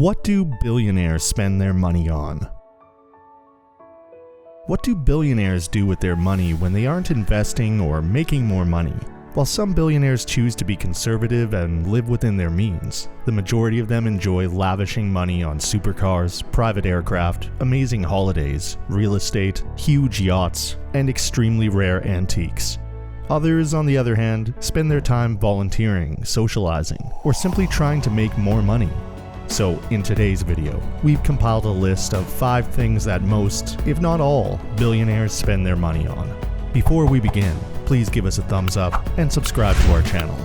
What do billionaires spend their money on? What do billionaires do with their money when they aren't investing or making more money? While some billionaires choose to be conservative and live within their means, the majority of them enjoy lavishing money on supercars, private aircraft, amazing holidays, real estate, huge yachts, and extremely rare antiques. Others, on the other hand, spend their time volunteering, socializing, or simply trying to make more money. So, in today's video, we've compiled a list of 5 things that most, if not all, billionaires spend their money on. Before we begin, please give us a thumbs up and subscribe to our channel.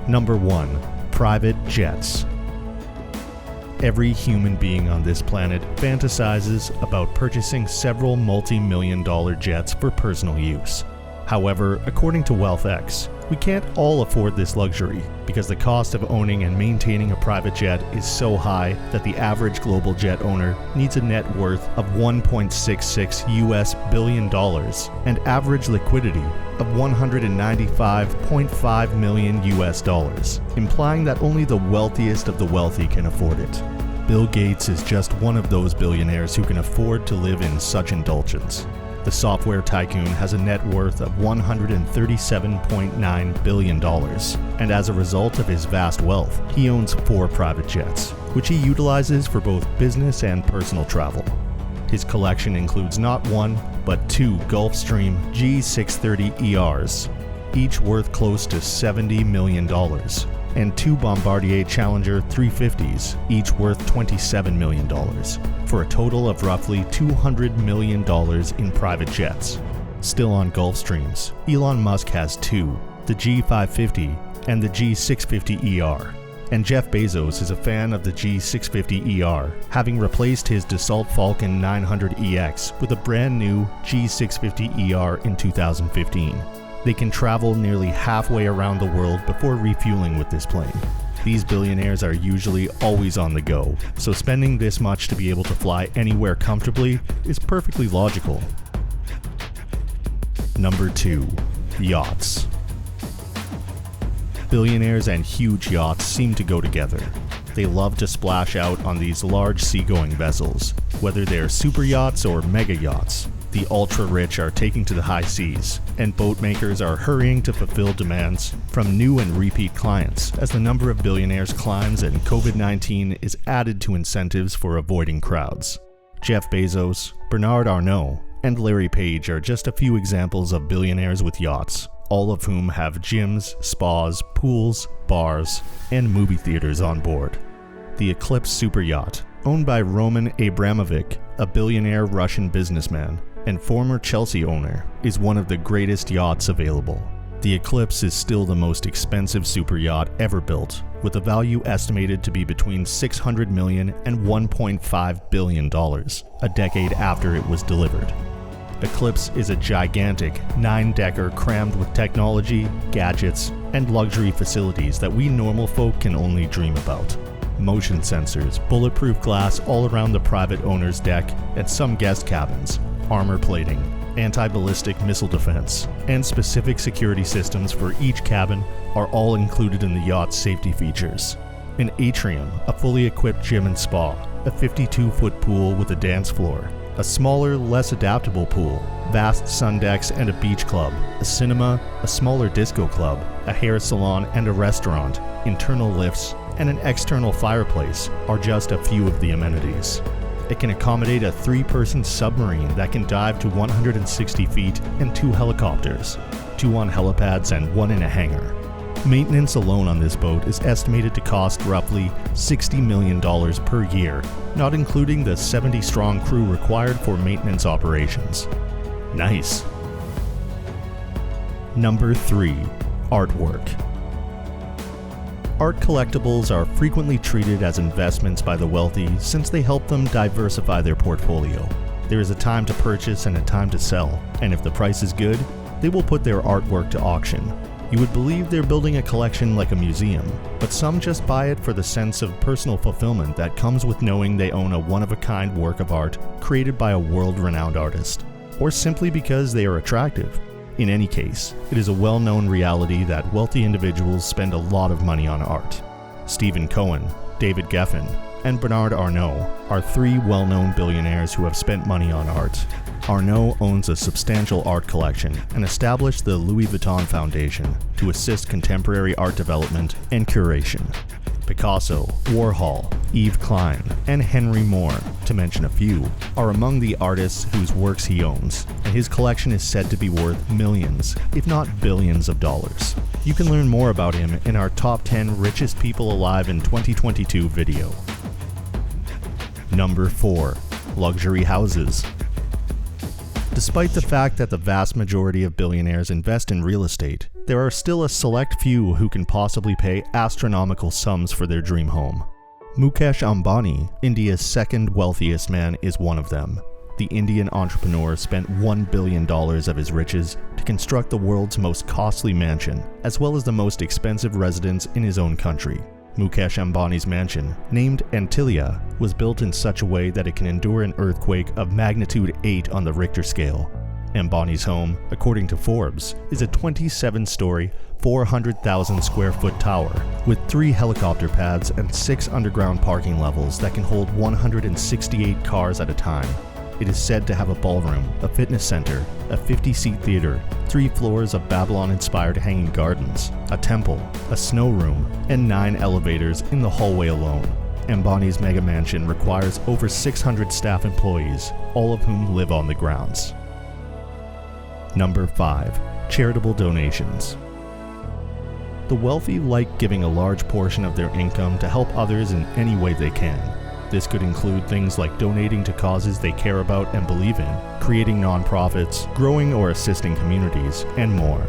Number 1. Private jets. Every human being on this planet fantasizes about purchasing several multi-million-dollar jets for personal use. However, according to WealthX, we can't all afford this luxury because the cost of owning and maintaining a private jet is so high that the average global jet owner needs a net worth of $1.66 billion and average liquidity of $195.5 million, implying that only the wealthiest of the wealthy can afford it. Bill Gates is just one of those billionaires who can afford to live in such indulgence. The software tycoon has a net worth of $137.9 billion, and as a result of his vast wealth, he owns 4 private jets, which he utilizes for both business and personal travel. His collection includes not 1, but 2 Gulfstream G630ERs, each worth close to $70 million, and 2 Bombardier Challenger 350s, each worth $27 million, for a total of roughly $200 million in private jets. Still on Gulfstreams, Elon Musk has 2, the G550 and the G650ER, and Jeff Bezos is a fan of the G650ER, having replaced his Dassault Falcon 900EX with a brand new G650ER in 2015. They can travel nearly halfway around the world before refueling with this plane. These billionaires are usually always on the go, so spending this much to be able to fly anywhere comfortably is perfectly logical. Number 2. Yachts. Billionaires and huge yachts seem to go together. They love to splash out on these large seagoing vessels, whether they're super yachts or mega yachts. The ultra-rich are taking to the high seas, and boat makers are hurrying to fulfill demands from new and repeat clients as the number of billionaires climbs and COVID-19 is added to incentives for avoiding crowds. Jeff Bezos, Bernard Arnault, and Larry Page are just a few examples of billionaires with yachts, all of whom have gyms, spas, pools, bars, and movie theaters on board. The Eclipse super yacht, owned by Roman Abramovich, a billionaire Russian businessman and former Chelsea owner, is one of the greatest yachts available. The Eclipse is still the most expensive super yacht ever built, with a value estimated to be between $600 million and $1.5 billion, a decade after it was delivered. Eclipse is a gigantic 9-decker crammed with technology, gadgets, and luxury facilities that we normal folk can only dream about. Motion sensors, bulletproof glass all around the private owner's deck and some guest cabins, armor plating, anti-ballistic missile defense, and specific security systems for each cabin are all included in the yacht's safety features. An atrium, a fully equipped gym and spa, a 52-foot pool with a dance floor, a smaller, less adaptable pool, vast sun decks and a beach club, a cinema, a smaller disco club, a hair salon and a restaurant, internal lifts, and an external fireplace are just a few of the amenities. It can accommodate a 3-person submarine that can dive to 160 feet and 2 helicopters, 2 on helipads and 1 in a hangar. Maintenance alone on this boat is estimated to cost roughly $60 million per year, not including the 70-strong crew required for maintenance operations. Nice. Number 3. Artwork. Art collectibles are frequently treated as investments by the wealthy since they help them diversify their portfolio. There is a time to purchase and a time to sell, and if the price is good, they will put their artwork to auction. You would believe they're building a collection like a museum, but some just buy it for the sense of personal fulfillment that comes with knowing they own a one-of-a-kind work of art created by a world-renowned artist, or simply because they are attractive. In any case, it is a well-known reality that wealthy individuals spend a lot of money on art. Stephen Cohen, David Geffen, and Bernard Arnault are three well-known billionaires who have spent money on art. Arnault owns a substantial art collection and established the Louis Vuitton Foundation to assist contemporary art development and curation. Picasso, Warhol, Yves Klein, and Henry Moore, to mention a few, are among the artists whose works he owns, and his collection is said to be worth millions, if not billions of dollars. You can learn more about him in our Top 10 Richest People Alive in 2022 video. Number 4. Luxury houses. Despite the fact that the vast majority of billionaires invest in real estate, there are still a select few who can possibly pay astronomical sums for their dream home. Mukesh Ambani, India's second wealthiest man, is one of them. The Indian entrepreneur spent $1 billion of his riches to construct the world's most costly mansion, as well as the most expensive residence in his own country. Mukesh Ambani's mansion, named Antilia, was built in such a way that it can endure an earthquake of magnitude 8 on the Richter scale. Ambani's home, according to Forbes, is a 27-story, 400,000 square foot tower with 3 helicopter pads and 6 underground parking levels that can hold 168 cars at a time. It is said to have a ballroom, a fitness center, a 50-seat theater, 3 floors of Babylon-inspired hanging gardens, a temple, a snow room, and 9 elevators in the hallway alone. Ambani's mega mansion requires over 600 staff employees, all of whom live on the grounds. Number 5. Charitable donations. The wealthy like giving a large portion of their income to help others in any way they can. This could include things like donating to causes they care about and believe in, creating nonprofits, growing or assisting communities, and more.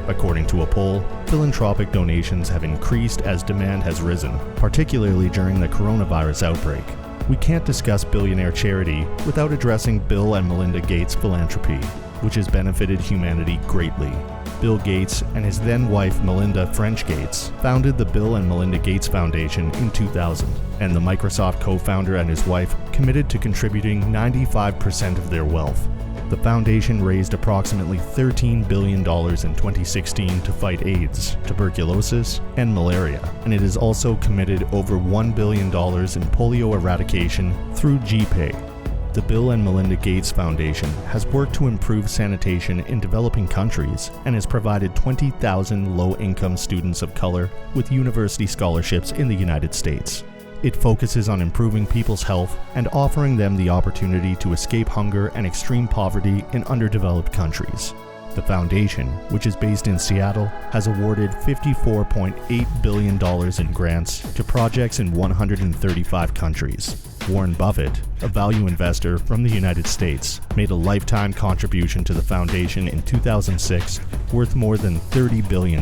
According to a poll, philanthropic donations have increased as demand has risen, particularly during the coronavirus outbreak. We can't discuss billionaire charity without addressing Bill and Melinda Gates' philanthropy, which has benefited humanity greatly. Bill Gates and his then-wife Melinda French Gates founded the Bill and Melinda Gates Foundation in 2000, and the Microsoft co-founder and his wife committed to contributing 95% of their wealth. The foundation raised approximately $13 billion in 2016 to fight AIDS, tuberculosis, and malaria, and it has also committed over $1 billion in polio eradication through GPay. The Bill and Melinda Gates Foundation has worked to improve sanitation in developing countries and has provided 20,000 low-income students of color with university scholarships in the United States. It focuses on improving people's health and offering them the opportunity to escape hunger and extreme poverty in underdeveloped countries. The foundation, which is based in Seattle, has awarded $54.8 billion in grants to projects in 135 countries. Warren Buffett, a value investor from the United States, made a lifetime contribution to the foundation in 2006 worth more than $30 billion.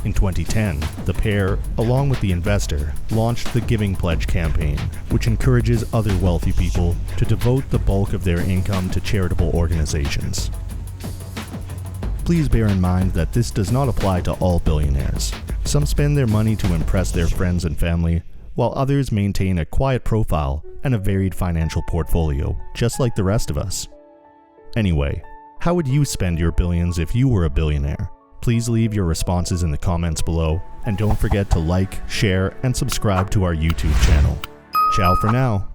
In 2010, the pair, along with the investor, launched the Giving Pledge campaign, which encourages other wealthy people to devote the bulk of their income to charitable organizations. Please bear in mind that this does not apply to all billionaires. Some spend their money to impress their friends and family, while others maintain a quiet profile and a varied financial portfolio, just like the rest of us. Anyway, how would you spend your billions if you were a billionaire? Please leave your responses in the comments below, and don't forget to like, share, and subscribe to our YouTube channel. Ciao for now.